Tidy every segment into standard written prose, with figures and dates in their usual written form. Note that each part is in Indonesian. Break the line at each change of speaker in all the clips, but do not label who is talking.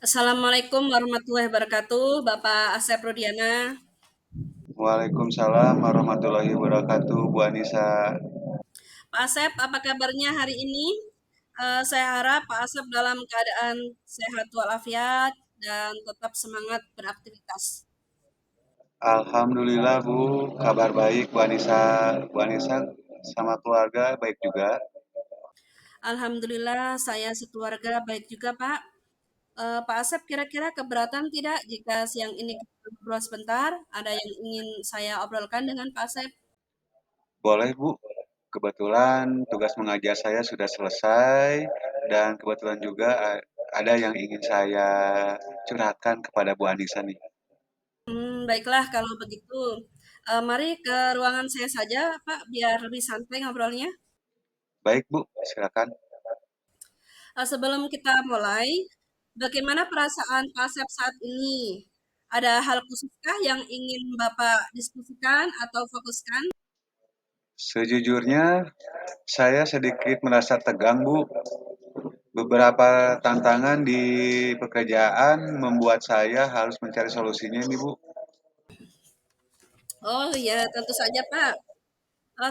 Assalamualaikum warahmatullahi wabarakatuh, Bapak Asep Rudiana.
Waalaikumsalam warahmatullahi wabarakatuh, Bu Anissa.
Pak Asep, apa kabarnya hari ini? Saya harap Pak Asep dalam keadaan sehat walafiat dan tetap semangat beraktivitas.
Alhamdulillah Bu, kabar baik Bu Anissa. Bu Anissa sama keluarga baik juga.
Alhamdulillah, saya sekeluarga baik juga, Pak. Pak Asep, kira-kira keberatan tidak jika siang ini kita ngobrol sebentar? Ada yang ingin saya obrolkan dengan Pak Asep?
Boleh Bu, kebetulan tugas mengajar saya sudah selesai dan kebetulan juga ada yang ingin saya curhatkan kepada Bu Anissa nih.
Baiklah kalau begitu. Mari ke ruangan saya saja, Pak, biar lebih santai ngobrolnya.
Baik Bu, silakan.
Sebelum kita mulai, bagaimana perasaan Pak Asep saat ini? Ada hal khususkah yang ingin Bapak diskusikan atau fokuskan?
Sejujurnya saya sedikit merasa tegang Bu. Beberapa tantangan di pekerjaan membuat saya harus mencari solusinya nih Bu.
Oh ya, tentu saja Pak.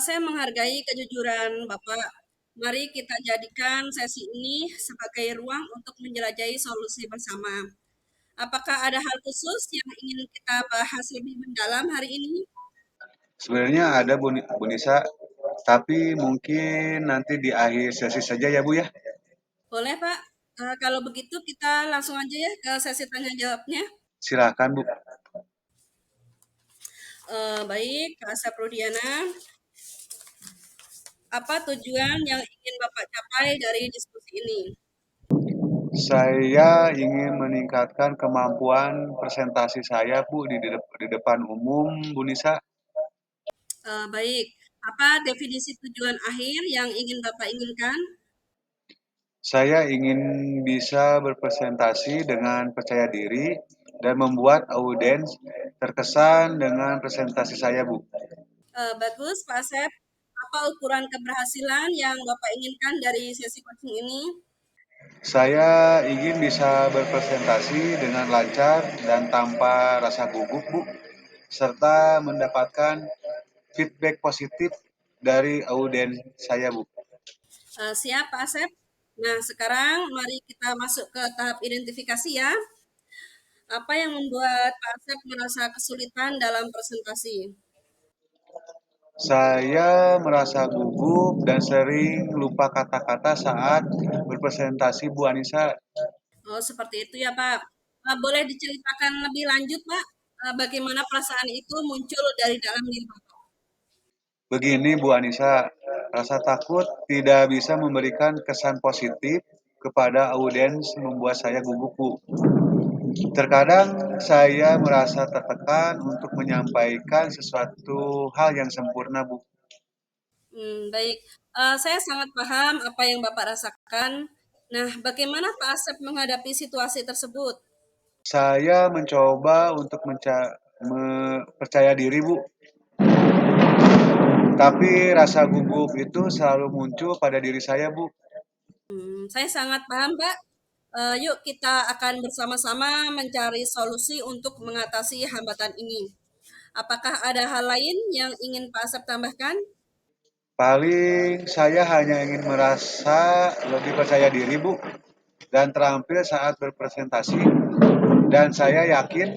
Saya menghargai kejujuran Bapak. Mari kita jadikan sesi ini sebagai ruang untuk menjelajahi solusi bersama. Apakah ada hal khusus yang ingin kita bahas lebih mendalam hari ini?
Sebenarnya ada Bu Nisa, tapi mungkin nanti di akhir sesi saja ya Bu ya.
Boleh Pak. Kalau begitu kita langsung aja ya ke sesi tanya jawabnya.
Silakan Bu.
Baik, Kak Saprodiana, apa tujuan yang ingin Bapak capai dari diskusi ini?
Saya ingin meningkatkan kemampuan presentasi saya Bu di depan umum Bu Nisa.
Baik, apa definisi tujuan akhir yang ingin Bapak inginkan?
Saya ingin bisa berpresentasi dengan percaya diri dan membuat audiens terkesan dengan presentasi saya Bu.
Bagus, Pak Asep. Apa ukuran keberhasilan yang Bapak inginkan dari sesi coaching ini?
Saya ingin bisa berpresentasi dengan lancar dan tanpa rasa gugup Bu, serta mendapatkan feedback positif dari audiens saya Bu.
Siap, Pak Asep. Nah, sekarang mari kita masuk ke tahap identifikasi ya. Apa yang membuat Pak Asep merasa kesulitan dalam presentasi?
Saya merasa gugup dan sering lupa kata-kata saat berpresentasi Bu Anissa.
Oh, seperti itu ya, Pak. Boleh diceritakan lebih lanjut, Pak? Bagaimana perasaan itu muncul dari dalam diri Bapak?
Begini Bu Anissa, rasa takut tidak bisa memberikan kesan positif kepada audiens membuat saya gugup Bu. Terkadang saya merasa tertekan untuk menyampaikan sesuatu hal yang sempurna Bu.
Baik. Saya sangat paham apa yang Bapak rasakan. Nah, bagaimana Pak Asep menghadapi situasi tersebut?
Saya mencoba untuk percaya diri Bu, tapi rasa gugup itu selalu muncul pada diri saya Bu.
Saya sangat paham, Pak. Yuk kita akan bersama-sama mencari solusi untuk mengatasi hambatan ini. Apakah ada hal lain yang ingin Pak Asep tambahkan?
Paling saya hanya ingin merasa lebih percaya diri Bu dan terampil saat berpresentasi, dan saya yakin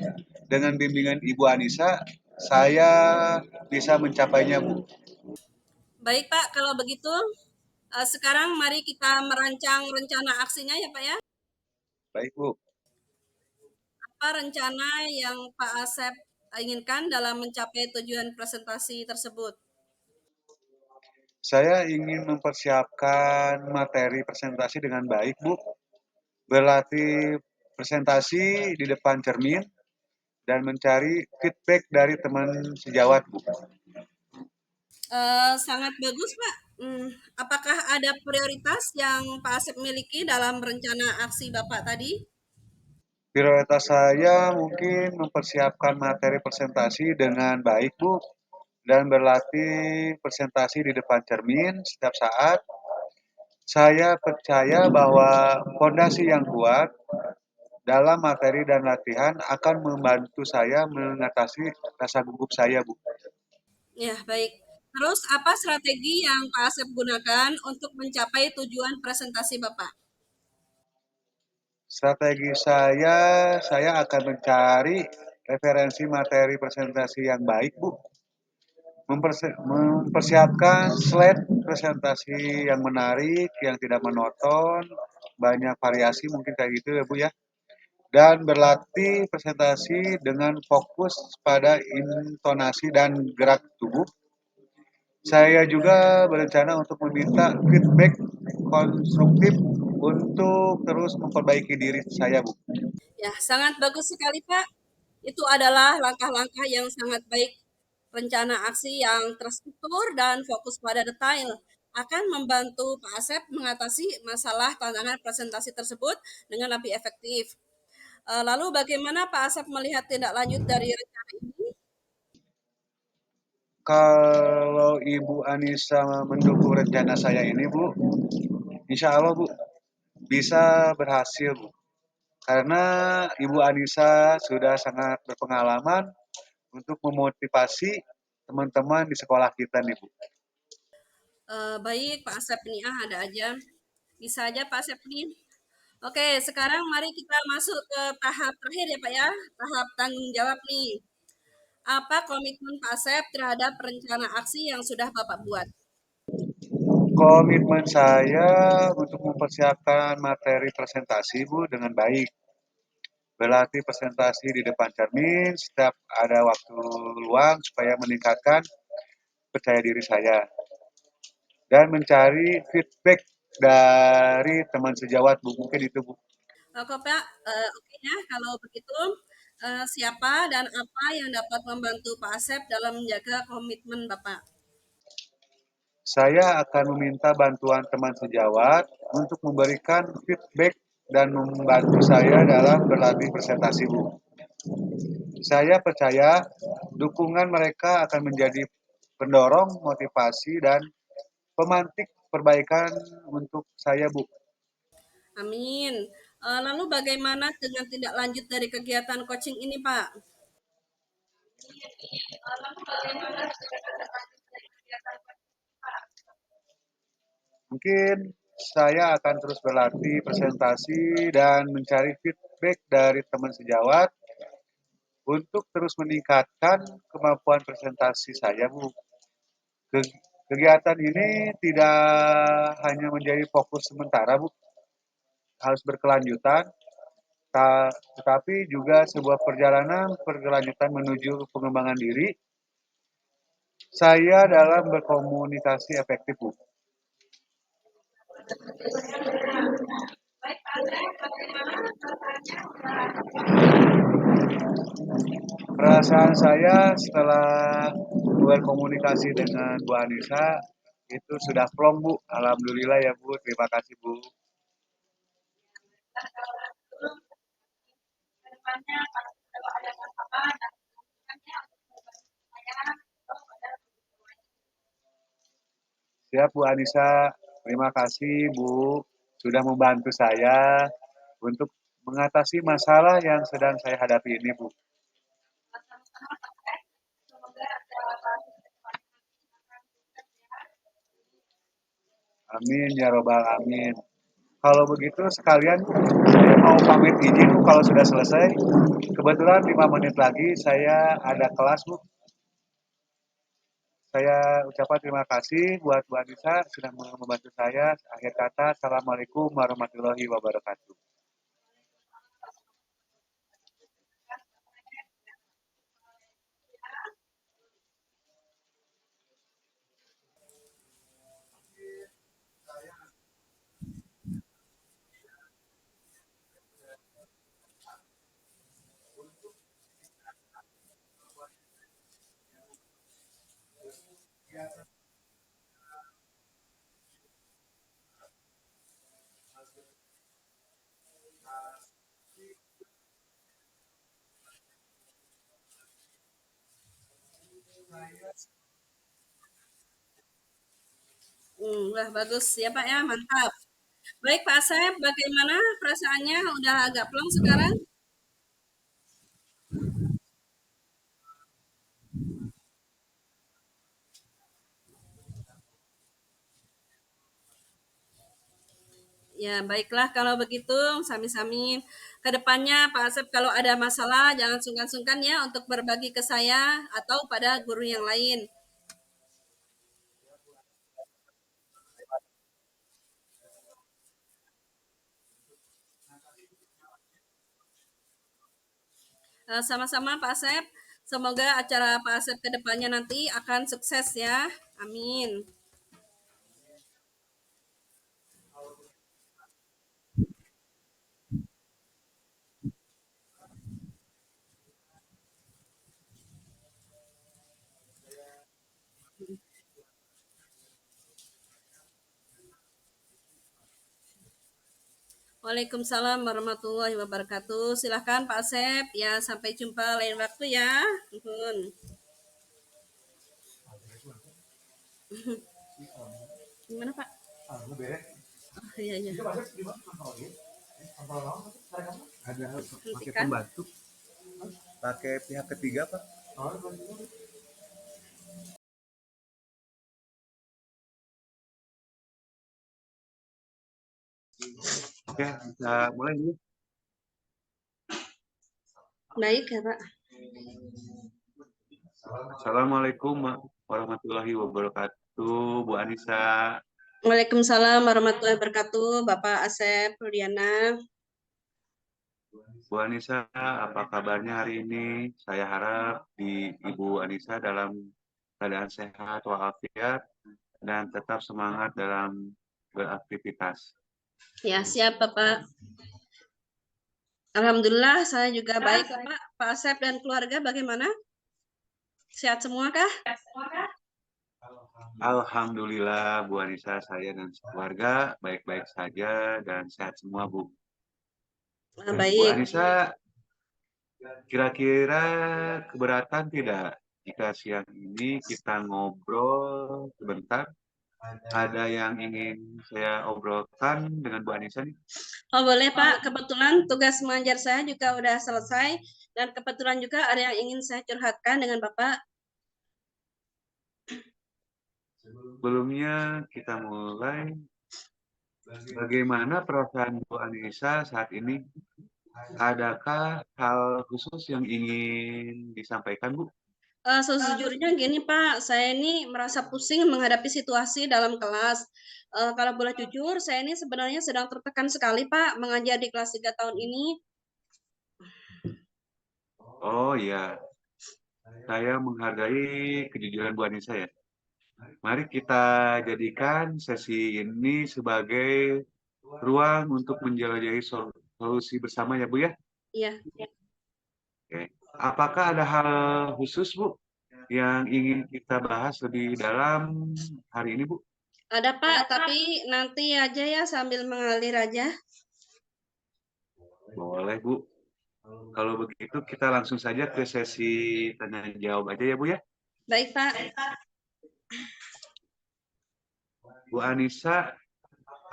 dengan bimbingan Ibu Anissa saya bisa mencapainya Bu.
Baik, Pak. Kalau begitu, sekarang mari kita merancang rencana aksinya ya, Pak ya.
Baik Bu.
Apa rencana yang Pak Asep inginkan dalam mencapai tujuan presentasi tersebut?
Saya ingin mempersiapkan materi presentasi dengan baik Bu, berlatih presentasi di depan cermin dan mencari feedback dari teman sejawat Bu.
Sangat bagus, Pak. Apakah ada prioritas yang Pak Asep miliki dalam rencana aksi Bapak tadi?
Prioritas saya mungkin mempersiapkan materi presentasi dengan baik Bu, dan berlatih presentasi di depan cermin setiap saat. Saya percaya bahwa fondasi yang kuat dalam materi dan latihan akan membantu saya mengatasi rasa gugup saya, Bu.
Ya, baik. Terus apa strategi yang Pak Asep gunakan untuk mencapai tujuan presentasi Bapak?
Strategi saya akan mencari referensi materi presentasi yang baik, Bu. Mempersiapkan slide presentasi yang menarik, yang tidak monoton, banyak variasi mungkin kayak gitu ya, Bu ya. Dan berlatih presentasi dengan fokus pada intonasi dan gerak tubuh. Saya juga berencana untuk meminta feedback konstruktif untuk terus memperbaiki diri saya, Bu.
Ya, sangat bagus sekali, Pak. Itu adalah langkah-langkah yang sangat baik. Rencana aksi yang terstruktur dan fokus pada detail akan membantu Pak Asep mengatasi masalah tantangan presentasi tersebut dengan lebih efektif. Lalu bagaimana Pak Asep melihat tindak lanjut dari rencana ini?
Kalau Ibu Anissa mendukung rencana saya ini, Bu, insya Allah, Bu, bisa berhasil, Bu. Karena Ibu Anissa sudah sangat berpengalaman untuk memotivasi teman-teman di sekolah kita nih, Bu.
Baik, Pak Asep nih, ada aja. Bisa aja Pak Asep nih. Oke, sekarang mari kita masuk ke tahap terakhir ya Pak ya, tahap tanggung jawab nih. Apa komitmen Pak Asep terhadap rencana aksi yang sudah Bapak buat?
Komitmen saya untuk mempersiapkan materi presentasi, Bu, dengan baik. Berlatih presentasi di depan cermin setiap ada waktu luang supaya meningkatkan percaya diri saya. Dan mencari feedback dari teman sejawat, Bu. Mungkin itu, Bu.
Oke Pak, oke ya kalau begitu siapa dan apa yang dapat membantu Pak Asep dalam menjaga komitmen Bapak?
Saya akan meminta bantuan teman sejawat untuk memberikan feedback dan membantu saya dalam berlatih presentasi, Bu. Saya percaya dukungan mereka akan menjadi pendorong motivasi dan pemantik perbaikan untuk saya, Bu.
Amin. Lalu bagaimana dengan tindak lanjut dari kegiatan coaching ini Pak?
Mungkin saya akan terus berlatih presentasi dan mencari feedback dari teman sejawat untuk terus meningkatkan kemampuan presentasi saya, Bu. Kegiatan ini tidak hanya menjadi fokus sementara, Bu, harus berkelanjutan, tetapi juga sebuah perjalanan berkelanjutan menuju pengembangan diri saya dalam berkomunikasi efektif, Bu. Perasaan saya setelah berkomunikasi dengan Bu Anissa itu sudah plong, Bu. Alhamdulillah ya, Bu. Terima kasih, Bu. Siap, Bu Anissa. Terima kasih, Bu, sudah membantu saya untuk mengatasi masalah yang sedang saya hadapi ini, Bu. Amin ya robbal amin. Kalau begitu sekalian saya mau pamit izin, Bu, kalau sudah selesai. Kebetulan 5 menit lagi saya ada kelas, Bu. Saya ucapkan terima kasih buat Bu Anissa sudah membantu saya. Akhir kata, Assalamualaikum warahmatullahi wabarakatuh.
Wah bagus ya Pak ya, mantap. Baik Pak Asep, bagaimana perasaannya? Udah agak plong sekarang? Ya, baiklah kalau begitu, sami-sami. Kedepannya Pak Asep kalau ada masalah jangan sungkan-sungkan ya untuk berbagi ke saya atau pada guru yang lain. Sama-sama Pak Asep. Semoga acara Pak Asep kedepannya nanti akan sukses ya. Amin. Waalaikumsalam warahmatullahi wabarakatuh. Silahkan Pak Asep. Ya, sampai jumpa lain waktu ya. Nuhun. Gimana Pak? Oh, iya, iya.
Ada pakai
Hentikan.
pembantu, pakai pihak ketiga, Pak. Oke, bisa mulai dulu.
Baik ya Pak.
Assalamualaikum warahmatullahi wabarakatuh, Bu Anissa.
Waalaikumsalam warahmatullahi wabarakatuh. Bapak Asep Rudiana.
Bu Anissa, apa kabarnya hari ini? Saya harap di Ibu Anissa dalam keadaan sehat walafiat dan tetap semangat dalam beraktivitas.
Ya, siap Bapak. Alhamdulillah saya juga baik Pak. Pak Asep dan keluarga bagaimana? Sehat semua kah?
Alhamdulillah, Bu Anissa, saya dan keluarga baik-baik saja dan sehat semua, Bu. Bu
Baik.
Anissa, kira-kira keberatan tidak jika siang ini kita ngobrol sebentar? Ada yang ingin saya obrolkan dengan Bu Anissa nih?
Oh boleh Pak, kebetulan tugas mengajar saya juga udah selesai dan kebetulan juga ada yang ingin saya curhatkan dengan Bapak.
Sebelumnya kita mulai. Bagaimana perasaan Bu Anissa saat ini? Adakah hal khusus yang ingin disampaikan, Bu?
Sejujurnya gini Pak, saya ini merasa pusing menghadapi situasi dalam kelas. Kalau boleh jujur, saya ini sebenarnya sedang tertekan sekali Pak mengajar di kelas 3 tahun ini.
Oh iya, saya menghargai kejujuran Bu Anissa ya. Mari kita jadikan sesi ini sebagai ruang untuk menjelajahi solusi bersama ya Bu ya.
Iya,
Oke. Apakah ada hal khusus Bu yang ingin kita bahas lebih dalam hari ini Bu?
ada Pak, tapi nanti aja ya sambil mengalir aja.
Boleh Bu. Kalau begitu kita langsung saja ke sesi tanya jawab aja ya Bu ya.
Baik Pak.
Bu Anissa,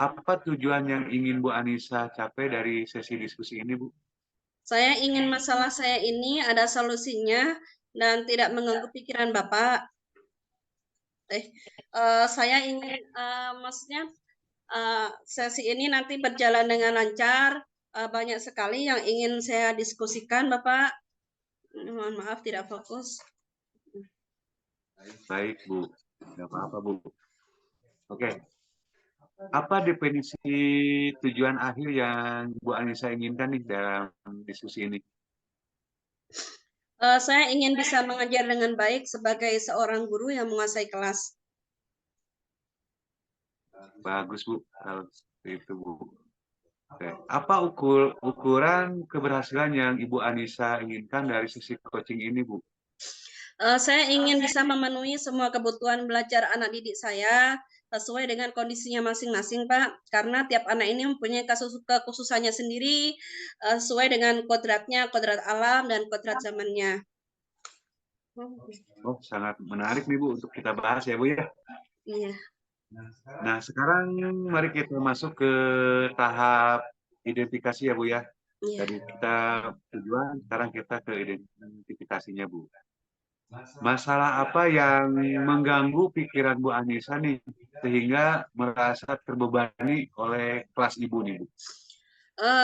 apa tujuan yang ingin Bu Anissa capai dari sesi diskusi ini Bu?
Saya ingin masalah saya ini ada solusinya dan tidak mengganggu pikiran Bapak. Eh, saya ingin, maksudnya sesi ini nanti berjalan dengan lancar. Banyak sekali yang ingin saya diskusikan, Bapak. Mohon maaf tidak fokus.
Baik Bu, tidak apa-apa Bu. Oke, apa definisi tujuan akhir yang Bu Anissa inginkan nih dalam diskusi ini?
Saya ingin bisa mengajar dengan baik sebagai seorang guru yang menguasai kelas.
Bagus Bu, kalau seperti itu Bu. Oke. Apa ukuran keberhasilan yang Ibu Anissa inginkan dari sesi coaching ini Bu?
Saya ingin bisa memenuhi semua kebutuhan belajar anak didik saya sesuai dengan kondisinya masing-masing, Pak. Karena tiap anak ini mempunyai kekhususannya sendiri, sesuai dengan kodratnya, kodrat alam dan kodrat zamannya.
Oh, sangat menarik nih Bu untuk kita bahas ya Bu ya.
Iya.
Nah, sekarang mari kita masuk ke tahap identifikasi ya Bu ya.
Iya.
Tadi kita tujuan, sekarang kita ke identifikasinya Bu. Masalah apa yang mengganggu pikiran Bu Anissa nih sehingga merasa terbebani oleh kelas Ibu nih Bu?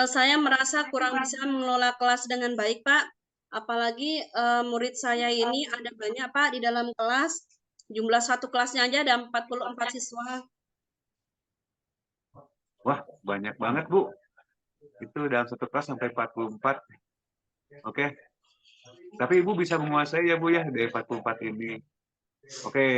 Saya merasa kurang bisa mengelola kelas dengan baik, Pak. Apalagi, murid saya ini ada banyak, Pak, di dalam kelas. Jumlah satu kelasnya aja ada 44 siswa.
Wah, banyak banget Bu. Itu dalam satu kelas sampai 44. Oke. Tapi Ibu bisa menguasai ya Bu ya dari 44 ini. Oke.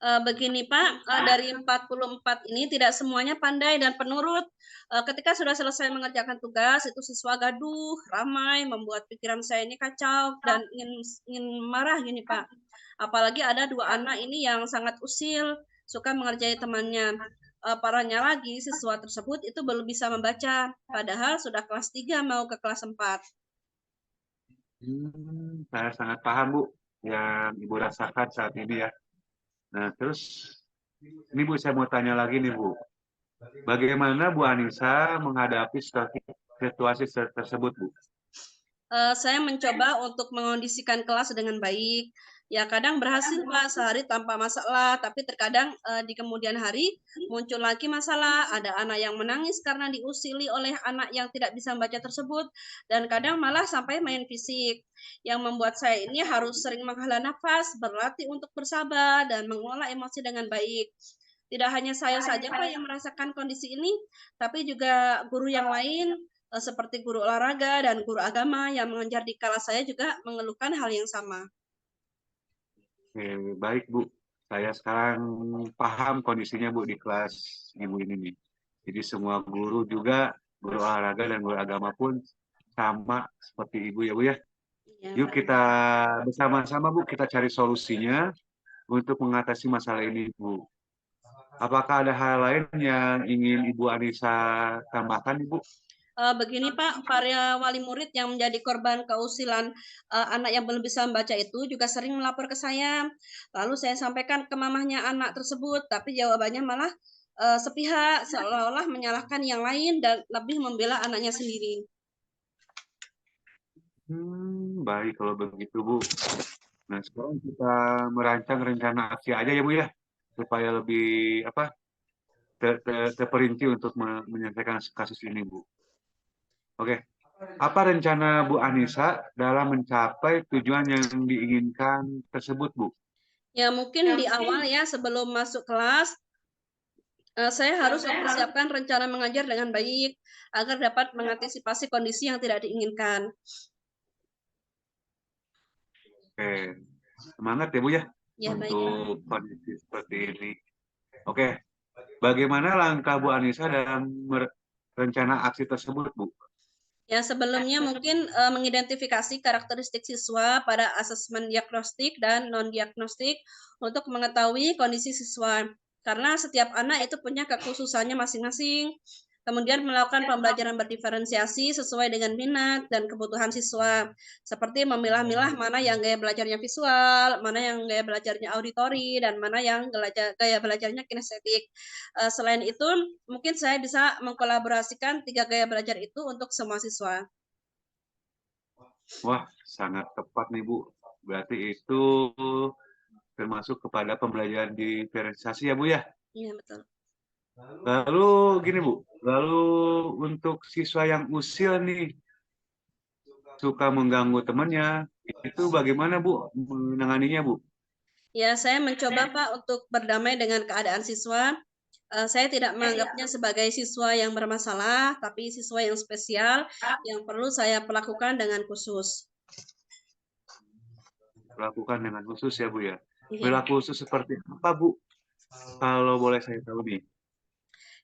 Begini Pak, dari 44 ini tidak semuanya pandai dan penurut. Ketika sudah selesai mengerjakan tugas, itu siswa gaduh, ramai, membuat pikiran saya ini kacau dan ingin marah gini Pak. Apalagi ada 2 anak ini yang sangat usil, suka mengerjai temannya. Parahnya lagi, siswa tersebut itu belum bisa membaca, padahal sudah kelas 3 mau ke kelas 4.
Saya sangat paham Bu yang Ibu rasakan saat ini ya. Nah, terus ini Bu saya mau tanya lagi nih Bu. Bagaimana Bu Anissa menghadapi situasi tersebut Bu?
Saya mencoba untuk mengondisikan kelas dengan baik. Ya kadang berhasil Pak, sehari tanpa masalah, tapi terkadang, di kemudian hari muncul lagi masalah, ada anak yang menangis karena diusili oleh anak yang tidak bisa membaca tersebut, dan kadang malah sampai main fisik. Yang membuat saya ini harus sering menghela nafas, berlatih untuk bersabar, dan mengelola emosi dengan baik. Tidak hanya saya saja Pak yang merasakan kondisi ini, tapi juga guru yang lain, seperti guru olahraga dan guru agama yang mengajar di kelas saya juga mengeluhkan hal yang sama.
Oke, baik Bu. Saya sekarang paham kondisinya Bu di kelas Ibu ini nih. Jadi semua guru juga, guru olahraga dan guru agama pun sama seperti Ibu ya Bu ya.
Iya,
Yuk
baik.
kita bersama-sama Bu, kita cari solusinya untuk mengatasi masalah ini Bu. Apakah ada hal lain yang ingin Ibu Anissa tambahkan Ibu?
Begini Pak, para wali murid yang menjadi korban keusilan, anak yang belum bisa membaca itu juga sering melapor ke saya. Lalu saya sampaikan ke mamahnya anak tersebut, tapi jawabannya malah, sepihak, seolah-olah menyalahkan yang lain dan lebih membela anaknya sendiri.
Baik kalau begitu Bu. Nah sekarang kita merancang rencana aksi aja ya Bu ya, supaya lebih apa terperinci untuk menyelesaikan kasus ini Bu. Oke, apa rencana Bu Anissa dalam mencapai tujuan yang diinginkan tersebut Bu?
Ya mungkin di awal ya sebelum masuk kelas, saya harus mempersiapkan rencana mengajar dengan baik, agar dapat mengantisipasi kondisi yang tidak diinginkan.
Oke, semangat ya Bu ya
Ya baik, Pak.
untuk kondisi seperti ini. Oke, bagaimana langkah Bu Anissa dalam rencana aksi tersebut Bu?
Ya sebelumnya mungkin, mengidentifikasi karakteristik siswa pada asesmen diagnostik dan non diagnostik untuk mengetahui kondisi siswa. Karena setiap anak itu punya kekhususannya masing-masing. Kemudian melakukan pembelajaran berdiferensiasi sesuai dengan minat dan kebutuhan siswa. Seperti memilah-milah mana yang gaya belajarnya visual, mana yang gaya belajarnya auditori, dan mana yang gaya belajarnya kinestetik. Selain itu, mungkin saya bisa mengkolaborasikan 3 gaya belajar itu untuk semua siswa.
Wah, sangat tepat nih Bu. Berarti itu termasuk kepada pembelajaran diferensiasi ya Bu ya?
Iya, betul.
Lalu gini Bu, lalu untuk siswa yang usil nih, suka mengganggu temannya, itu bagaimana Bu menanganinya Bu?
Ya, saya mencoba, Pak, untuk berdamai dengan keadaan siswa. Saya tidak menganggapnya sebagai siswa yang bermasalah, tapi siswa yang spesial yang perlu saya perlakukan dengan khusus.
Lakukan dengan khusus ya Bu ya.
Iya.
Perilaku khusus seperti apa Bu? Kalau boleh saya tahu nih.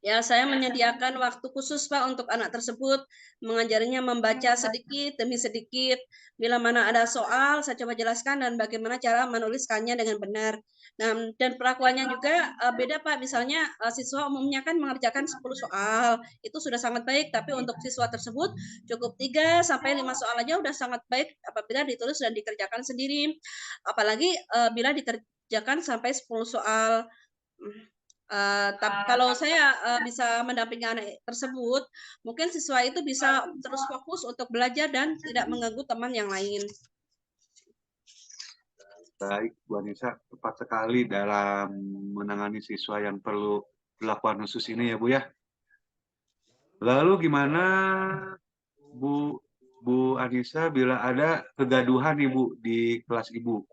Ya, saya menyediakan waktu khusus, Pak, untuk anak tersebut, mengajarinya membaca sedikit demi sedikit. Bila mana ada soal, saya coba jelaskan dan bagaimana cara menuliskannya dengan benar. Nah, dan perlakuannya juga beda, Pak. Misalnya, siswa umumnya kan mengerjakan 10 soal, itu sudah sangat baik, tapi untuk siswa tersebut cukup 3 sampai 5 soal aja udah sangat baik apabila ditulis dan dikerjakan sendiri. Apalagi bila dikerjakan sampai 10 soal. Kalau saya bisa mendampingi anak tersebut, mungkin siswa itu bisa terus fokus untuk belajar dan tidak mengganggu teman yang lain.
Baik, Bu Anissa, tepat sekali dalam menangani siswa yang perlu perlakuan khusus ini ya Bu ya. Lalu gimana Bu Bu Anissa bila ada kegaduhan nih Bu di kelas Ibu?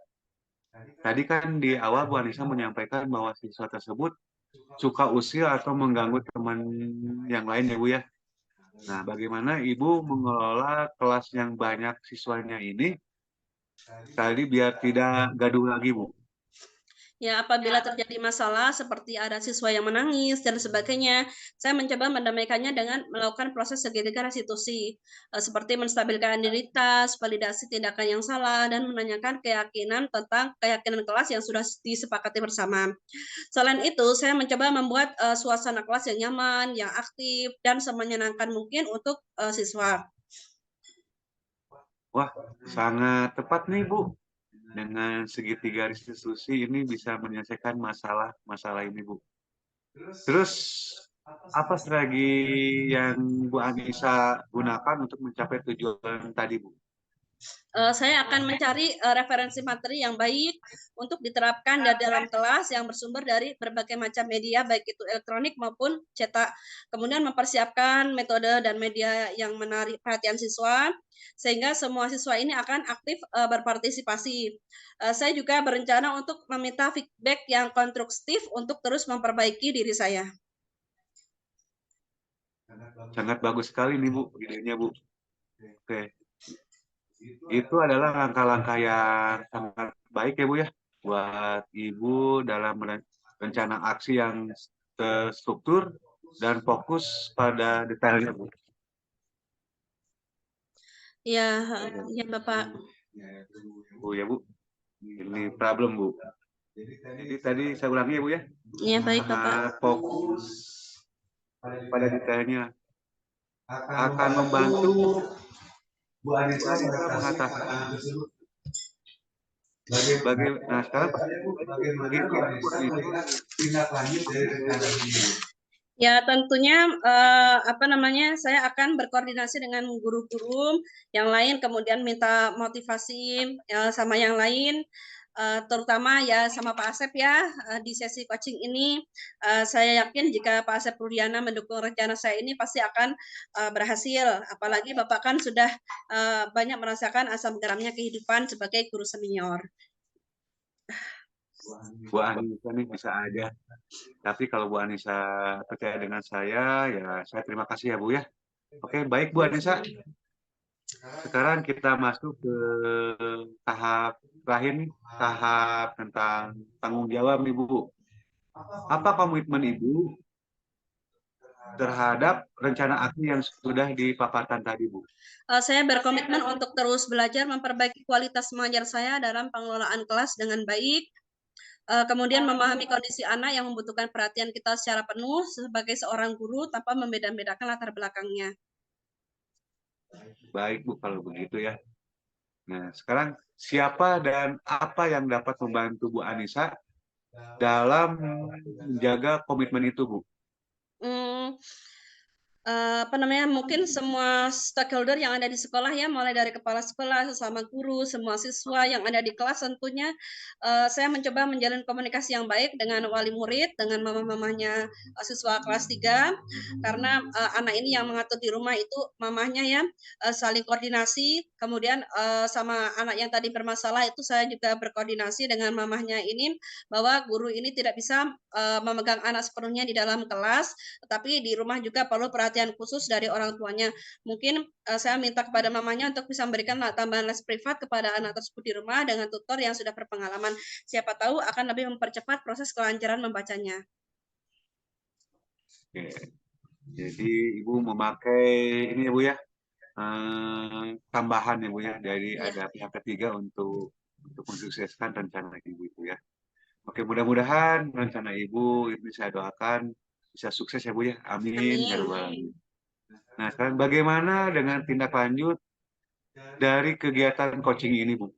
Tadi kan di awal Bu Anissa menyampaikan bahwa siswa tersebut suka usil atau mengganggu teman yang lain ya Bu ya. Nah, bagaimana Ibu mengelola kelas yang banyak siswanya ini tadi biar tidak gaduh lagi Bu?
Ya, apabila terjadi masalah seperti ada siswa yang menangis dan sebagainya, saya mencoba mendamaikannya dengan melakukan proses segitiga restitusi, seperti menstabilkan identitas, validasi tindakan yang salah, dan menanyakan keyakinan tentang keyakinan kelas yang sudah disepakati bersama. Selain itu, saya mencoba membuat suasana kelas yang nyaman, yang aktif, dan semenyenangkan mungkin untuk siswa.
Wah, sangat tepat nih Bu. Dengan segitiga restitusi ini bisa menyelesaikan masalah ini Bu. Terus apa strategi yang Bu Anissa gunakan untuk mencapai tujuan tadi Bu?
Saya akan mencari referensi materi yang baik untuk diterapkan di dalam kelas yang bersumber dari berbagai macam media, baik itu elektronik maupun cetak. Kemudian mempersiapkan metode dan media yang menarik perhatian siswa, sehingga semua siswa ini akan aktif berpartisipasi. Saya juga berencana untuk meminta feedback yang konstruktif untuk terus memperbaiki diri saya.
Sangat bagus sekali nih Bu, idenya Bu. Oke, itu adalah langkah-langkah yang sangat baik ya Bu ya, buat Ibu dalam rencana aksi yang terstruktur dan fokus pada detailnya Bu.
Iya, ya Bapak.
Bu ya Bu, ini problem Bu. Jadi tadi saya ulangi ya Bu ya,
Iya, baik Bapak.
sangat fokus pada detailnya akan membantu
Bu Anissa
kita mengatasi
pertanyaan tersebut.
nah sekarang
Bagaimana Bu
bagaimana Bu
Anissa
Anissa
melihat tindak lanjut dari rencana ini?
Ya, tentunya saya akan berkoordinasi dengan guru-guru yang lain, kemudian minta motivasi sama yang lain, terutama ya sama Pak Asep ya di sesi coaching ini. Saya yakin jika Pak Asep Rudiana mendukung rencana saya ini pasti akan berhasil. Apalagi Bapak kan sudah banyak merasakan asam garamnya kehidupan sebagai guru senior.
Bu Anissa nih bisa aja. Tapi kalau Bu Anissa percaya dengan saya, ya saya terima kasih ya Bu ya. Oke, baik Bu Anissa. Sekarang kita masuk ke tahap terakhir nih, tahap tentang tanggung jawab nih Bu. Apa komitmen Ibu terhadap rencana aksi yang sudah dipaparkan tadi Bu?
Saya berkomitmen untuk terus belajar memperbaiki kualitas mengajar saya dalam pengelolaan kelas dengan baik, kemudian memahami kondisi anak yang membutuhkan perhatian kita secara penuh sebagai seorang guru tanpa membeda-bedakan latar belakangnya.
Baik Bu kalau begitu ya. Nah, sekarang siapa dan apa yang dapat membantu Bu Anissa dalam menjaga komitmen itu Bu?
Hmm, mungkin semua stakeholder yang ada di sekolah ya, mulai dari kepala sekolah, sesama guru, semua siswa yang ada di kelas tentunya, saya mencoba menjalin komunikasi yang baik dengan wali murid, dengan mama-mamanya siswa kelas 3, karena anak ini yang mengatur di rumah itu mamahnya ya, saling koordinasi, kemudian sama anak yang tadi bermasalah itu saya juga berkoordinasi dengan mamahnya ini, bahwa guru ini tidak bisa memegang anak sepenuhnya di dalam kelas, tetapi di rumah juga perlu perhatian khusus dari orang tuanya. Mungkin saya minta kepada mamanya untuk bisa memberikan tambahan les privat kepada anak tersebut di rumah dengan tutor yang sudah berpengalaman. Siapa tahu akan lebih mempercepat proses kelancaran membacanya.
Oke. Jadi Ibu memakai ini ya Bu ya, tambahan ya Bu ya dari
Ya.
ada pihak ketiga untuk mensukseskan rencana Ibu itu ya. Oke, mudah-mudahan rencana Ibu ini saya doakan bisa sukses ya Bu ya. Amin ya
Amin.
rabbal alamin. Nah, sekarang bagaimana dengan tindak lanjut dari kegiatan coaching ini Bu?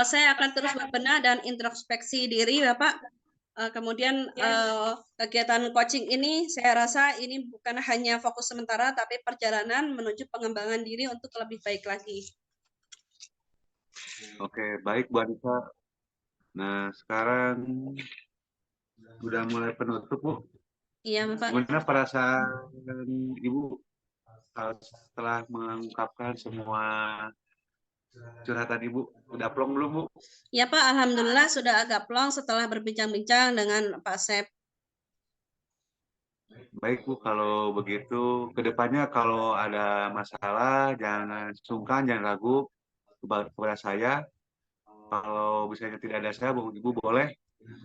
Saya akan terus berbenah dan introspeksi diri, Bapak. Kemudian kegiatan coaching ini saya rasa ini bukan hanya fokus sementara, tapi perjalanan menuju pengembangan diri untuk lebih baik lagi.
Oke, baik Bu Anissa. Nah, sekarang udah mulai penutup Bu.
Iya, Bapak.
Gimana perasaan Ibu setelah mengungkapkan semua curhatan Ibu? Udah plong belum Bu?
Ya Pak, Alhamdulillah sudah agak plong setelah berbincang-bincang dengan Pak Sep.
Baik Bu, kalau begitu kedepannya kalau ada masalah jangan sungkan, jangan ragu kepada saya. Kalau misalnya tidak ada saya, Bu, Ibu boleh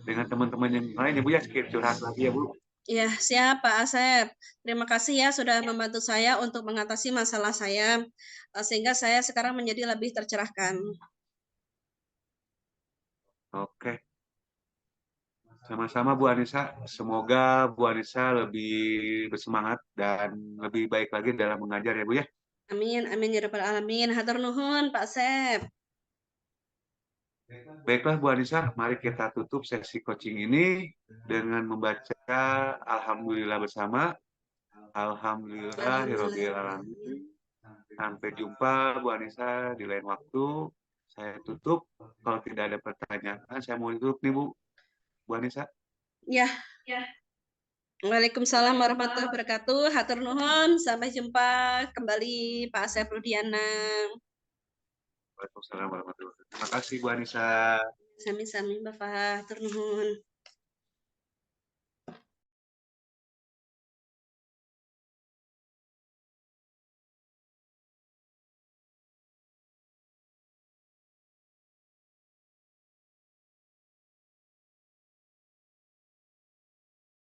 dengan teman-teman yang lain ya Bu ya, curhat lagi ya Bu.
Ya, siap Pak Asep. Terima kasih ya sudah membantu saya untuk mengatasi masalah saya, sehingga saya sekarang menjadi lebih tercerahkan.
Oke, sama-sama Bu Anissa. Semoga Bu Anissa lebih bersemangat dan lebih baik lagi dalam mengajar ya Bu ya.
Amin, amin ya rabbal alamin. Hatur nuhun Pak Sep.
Baiklah Bu Anissa, mari kita tutup sesi coaching ini dengan membaca Alhamdulillah bersama. Alhamdulillahirabbil alamin. Sampai jumpa Bu Anissa di lain waktu. Saya tutup. Kalau tidak ada pertanyaan, saya mau tutup nih Bu Anissa.
Ya. Waalaikumsalam warahmatullahi wabarakatuh. Hatur nuhun. Sampai jumpa kembali Pak Asep Rudiana.
Waalaikumsalam warahmatullahi wabarakatuh. Terima kasih Bu Anissa.
Sami-sami Bapak. Hatur nuhun.